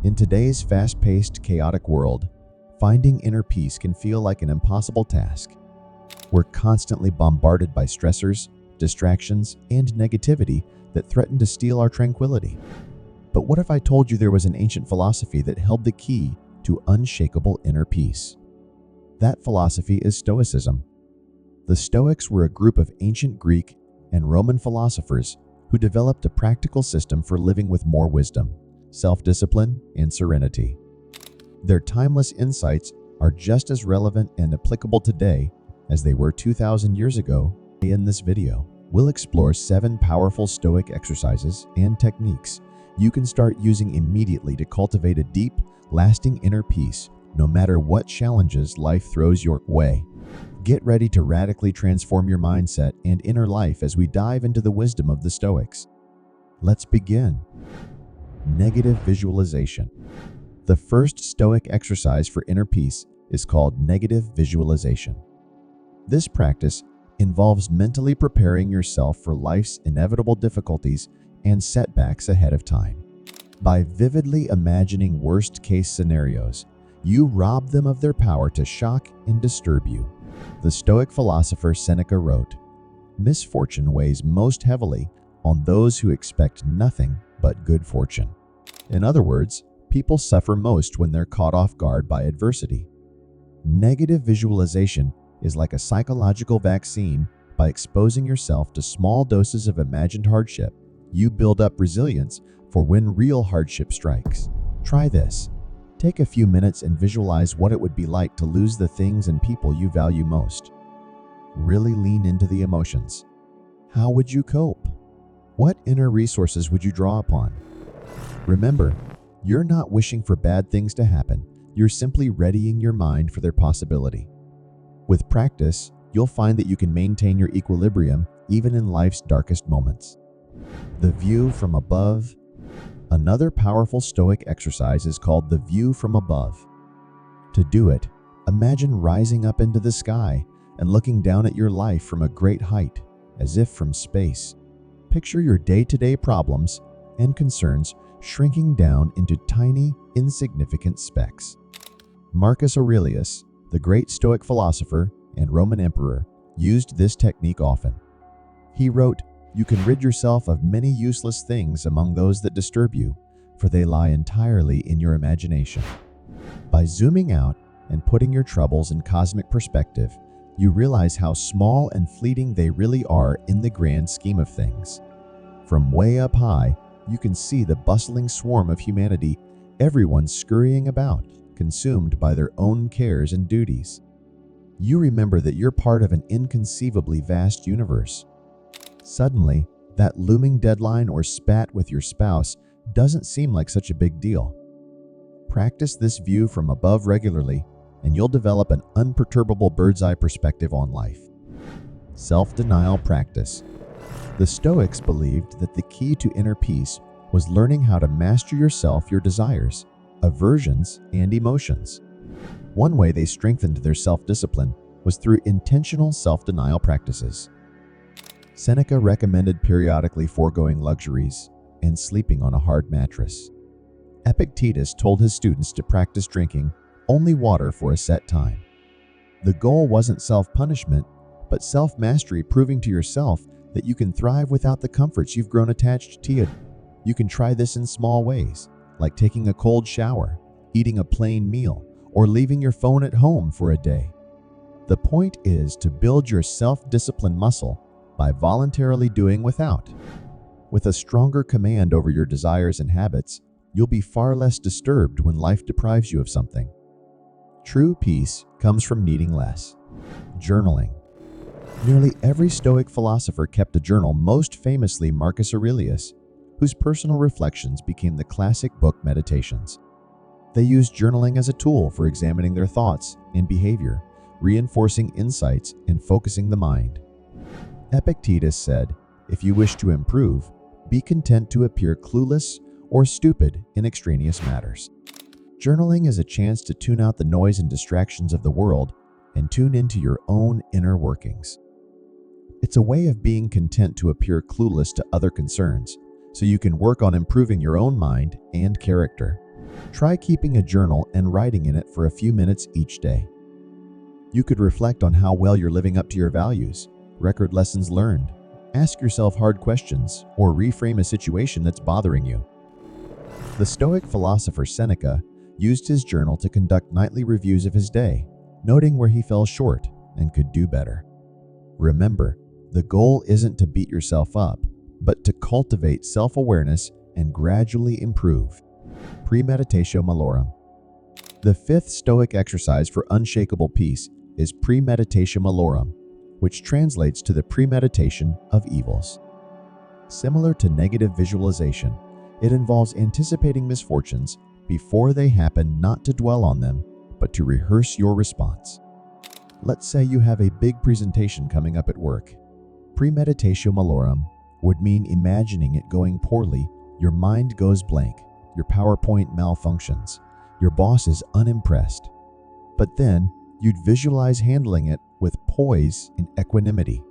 In today's fast-paced, chaotic world, finding inner peace can feel like an impossible task. We're constantly bombarded by stressors, distractions, and negativity that threaten to steal our tranquility. But what if I told you there was an ancient philosophy that held the key to unshakable inner peace? That philosophy is Stoicism. The Stoics were a group of ancient Greek and Roman philosophers who developed a practical system for living with more wisdom, self-discipline, and serenity. Their timeless insights are just as relevant and applicable today as they were 2,000 years ago. In this video, we'll explore 7 powerful Stoic exercises and techniques you can start using immediately to cultivate a deep, lasting inner peace no matter what challenges life throws your way. Get ready to radically transform your mindset and inner life as we dive into the wisdom of the Stoics. Let's begin. Negative visualization. The first Stoic exercise for inner peace is called negative visualization. This practice involves mentally preparing yourself for life's inevitable difficulties and setbacks ahead of time. By vividly imagining worst-case scenarios, you rob them of their power to shock and disturb you. The Stoic philosopher Seneca wrote, "Misfortune weighs most heavily on those who expect nothing but good fortune." In other words, people suffer most when they're caught off guard by adversity. Negative visualization is like a psychological vaccine. By exposing yourself to small doses of imagined hardship, you build up resilience for when real hardship strikes. Try this. Take a few minutes and visualize what it would be like to lose the things and people you value most. Really lean into the emotions. How would you cope? What inner resources would you draw upon? Remember, you're not wishing for bad things to happen. You're simply readying your mind for their possibility. With practice, you'll find that you can maintain your equilibrium even in life's darkest moments. The view from above. Another powerful Stoic exercise is called the view from above. To do it, imagine rising up into the sky and looking down at your life from a great height, as if from space. Picture your day-to-day problems and concerns shrinking down into tiny, insignificant specks. Marcus Aurelius, the great Stoic philosopher and Roman emperor, used this technique often. He wrote, "You can rid yourself of many useless things among those that disturb you, for they lie entirely in your imagination." By zooming out and putting your troubles in cosmic perspective, you realize how small and fleeting they really are in the grand scheme of things. From way up high, you can see the bustling swarm of humanity, everyone scurrying about, consumed by their own cares and duties. You remember that you're part of an inconceivably vast universe. Suddenly, that looming deadline or spat with your spouse doesn't seem like such a big deal. Practice this view from above regularly, and you'll develop an unperturbable bird's-eye perspective on life. Self-denial practice. The Stoics believed that the key to inner peace was learning how to master yourself, your desires, aversions, and emotions. One way they strengthened their self-discipline was through intentional self-denial practices. Seneca recommended periodically foregoing luxuries and sleeping on a hard mattress. Epictetus told his students to practice drinking only water for a set time. The goal wasn't self-punishment, but self-mastery, proving to yourself that you can thrive without the comforts you've grown attached to. You can try this in small ways, like taking a cold shower, eating a plain meal, or leaving your phone at home for a day. The point is to build your self-discipline muscle by voluntarily doing without. With a stronger command over your desires and habits, you'll be far less disturbed when life deprives you of something. True peace comes from needing less. Journaling. Nearly every Stoic philosopher kept a journal, most famously Marcus Aurelius, whose personal reflections became the classic book Meditations. They used journaling as a tool for examining their thoughts and behavior, reinforcing insights and focusing the mind. Epictetus said, "If you wish to improve, be content to appear clueless or stupid in extraneous matters." Journaling is a chance to tune out the noise and distractions of the world and tune into your own inner workings. It's a way of being content to appear clueless to other concerns, so you can work on improving your own mind and character. Try keeping a journal and writing in it for a few minutes each day. You could reflect on how well you're living up to your values, record lessons learned, ask yourself hard questions, or reframe a situation that's bothering you. The Stoic philosopher Seneca used his journal to conduct nightly reviews of his day, noting where he fell short and could do better. Remember, the goal isn't to beat yourself up, but to cultivate self-awareness and gradually improve. Premeditatio malorum. The fifth Stoic exercise for unshakable peace is premeditatio malorum, which translates to the premeditation of evils. Similar to negative visualization, it involves anticipating misfortunes before they happen, not to dwell on them, but to rehearse your response. Let's say you have a big presentation coming up at work. Premeditatio malorum would mean imagining it going poorly. Your mind goes blank, your PowerPoint malfunctions, your boss is unimpressed. But then, you'd visualize handling it with poise and equanimity.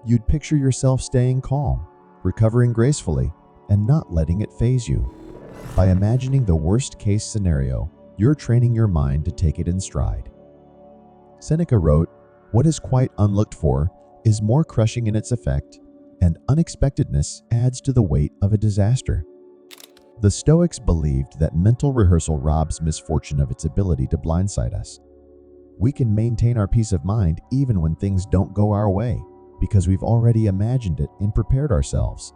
You'd picture yourself staying calm, recovering gracefully, and not letting it faze you. By imagining the worst-case scenario, you're training your mind to take it in stride. Seneca wrote, "What is quite unlooked for is more crushing in its effect, and unexpectedness adds to the weight of a disaster." The Stoics believed that mental rehearsal robs misfortune of its ability to blindside us. We can maintain our peace of mind even when things don't go our way, because we've already imagined it and prepared ourselves.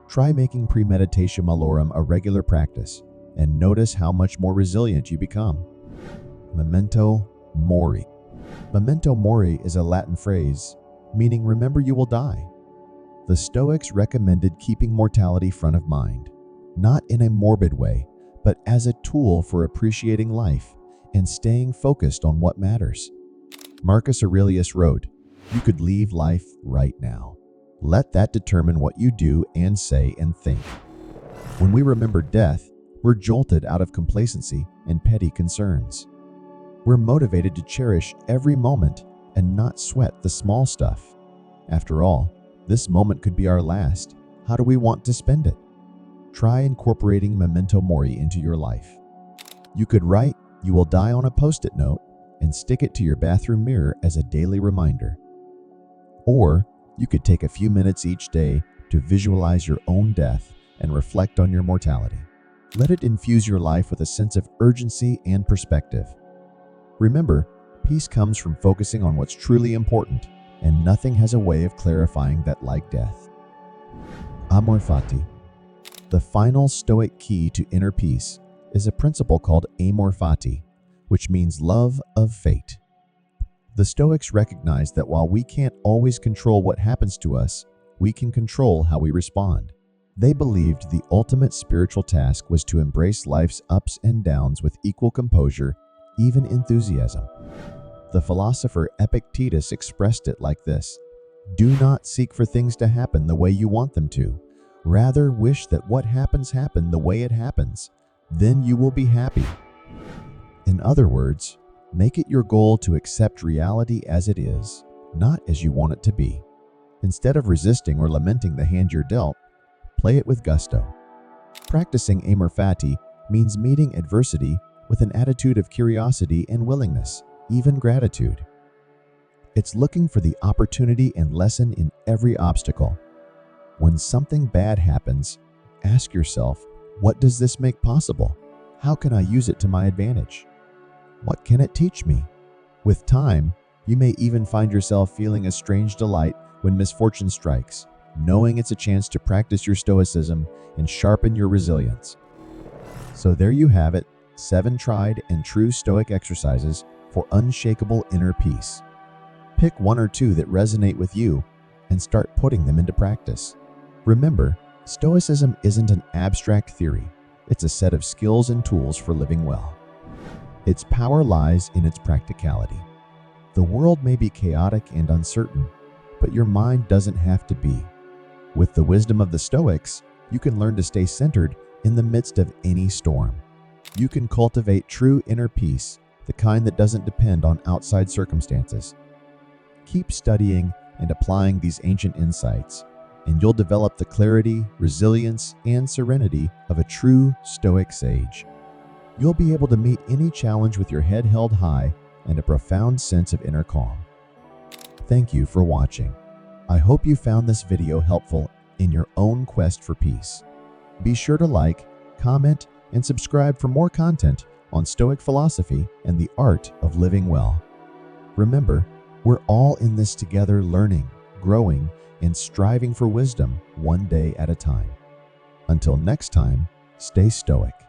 Try making premeditatio malorum a regular practice, and notice how much more resilient you become. Memento mori. Memento mori is a Latin phrase meaning remember you will die. The Stoics recommended keeping mortality front of mind, not in a morbid way, but as a tool for appreciating life and staying focused on what matters. Marcus Aurelius wrote, "You could leave life right now. Let that determine what you do and say and think." When we remember death, we're jolted out of complacency and petty concerns. We're motivated to cherish every moment and not sweat the small stuff. After all, this moment could be our last. How do we want to spend it? Try incorporating memento mori into your life. You could write "You will die" on a post-it note and stick it to your bathroom mirror as a daily reminder. Or you could take a few minutes each day to visualize your own death and reflect on your mortality. Let it infuse your life with a sense of urgency and perspective. Remember, peace comes from focusing on what's truly important, and nothing has a way of clarifying that like death. Amor fati. The final Stoic key to inner peace is a principle called amor fati, which means love of fate. The Stoics recognize that while we can't always control what happens to us, we can control how we respond. They believed the ultimate spiritual task was to embrace life's ups and downs with equal composure, even enthusiasm. The philosopher Epictetus expressed it like this: "Do not seek for things to happen the way you want them to. Rather, wish that what happens happen the way it happens. Then you will be happy." In other words, make it your goal to accept reality as it is, not as you want it to be. Instead of resisting or lamenting the hand you're dealt, play it with gusto. Practicing amor fati means meeting adversity with an attitude of curiosity and willingness, even gratitude. It's looking for the opportunity and lesson in every obstacle. When something bad happens, ask yourself, what does this make possible? How can I use it to my advantage? What can it teach me? With time, you may even find yourself feeling a strange delight when misfortune strikes, knowing it's a chance to practice your stoicism and sharpen your resilience. So there you have it, 7 tried and true Stoic exercises for unshakable inner peace. Pick 1 or 2 that resonate with you and start putting them into practice. Remember, Stoicism isn't an abstract theory. It's a set of skills and tools for living well. Its power lies in its practicality. The world may be chaotic and uncertain, but your mind doesn't have to be. With the wisdom of the Stoics, you can learn to stay centered in the midst of any storm. You can cultivate true inner peace, the kind that doesn't depend on outside circumstances. Keep studying and applying these ancient insights, and you'll develop the clarity, resilience, and serenity of a true Stoic sage. you'll be able to meet any challenge with your head held high and a profound sense of inner calm. Thank you for watching. I hope you found this video helpful in your own quest for peace. Be sure to like, comment, and subscribe for more content on Stoic philosophy and the art of living well. Remember, we're all in this together, learning, growing, and striving for wisdom one day at a time. Until next time, stay stoic.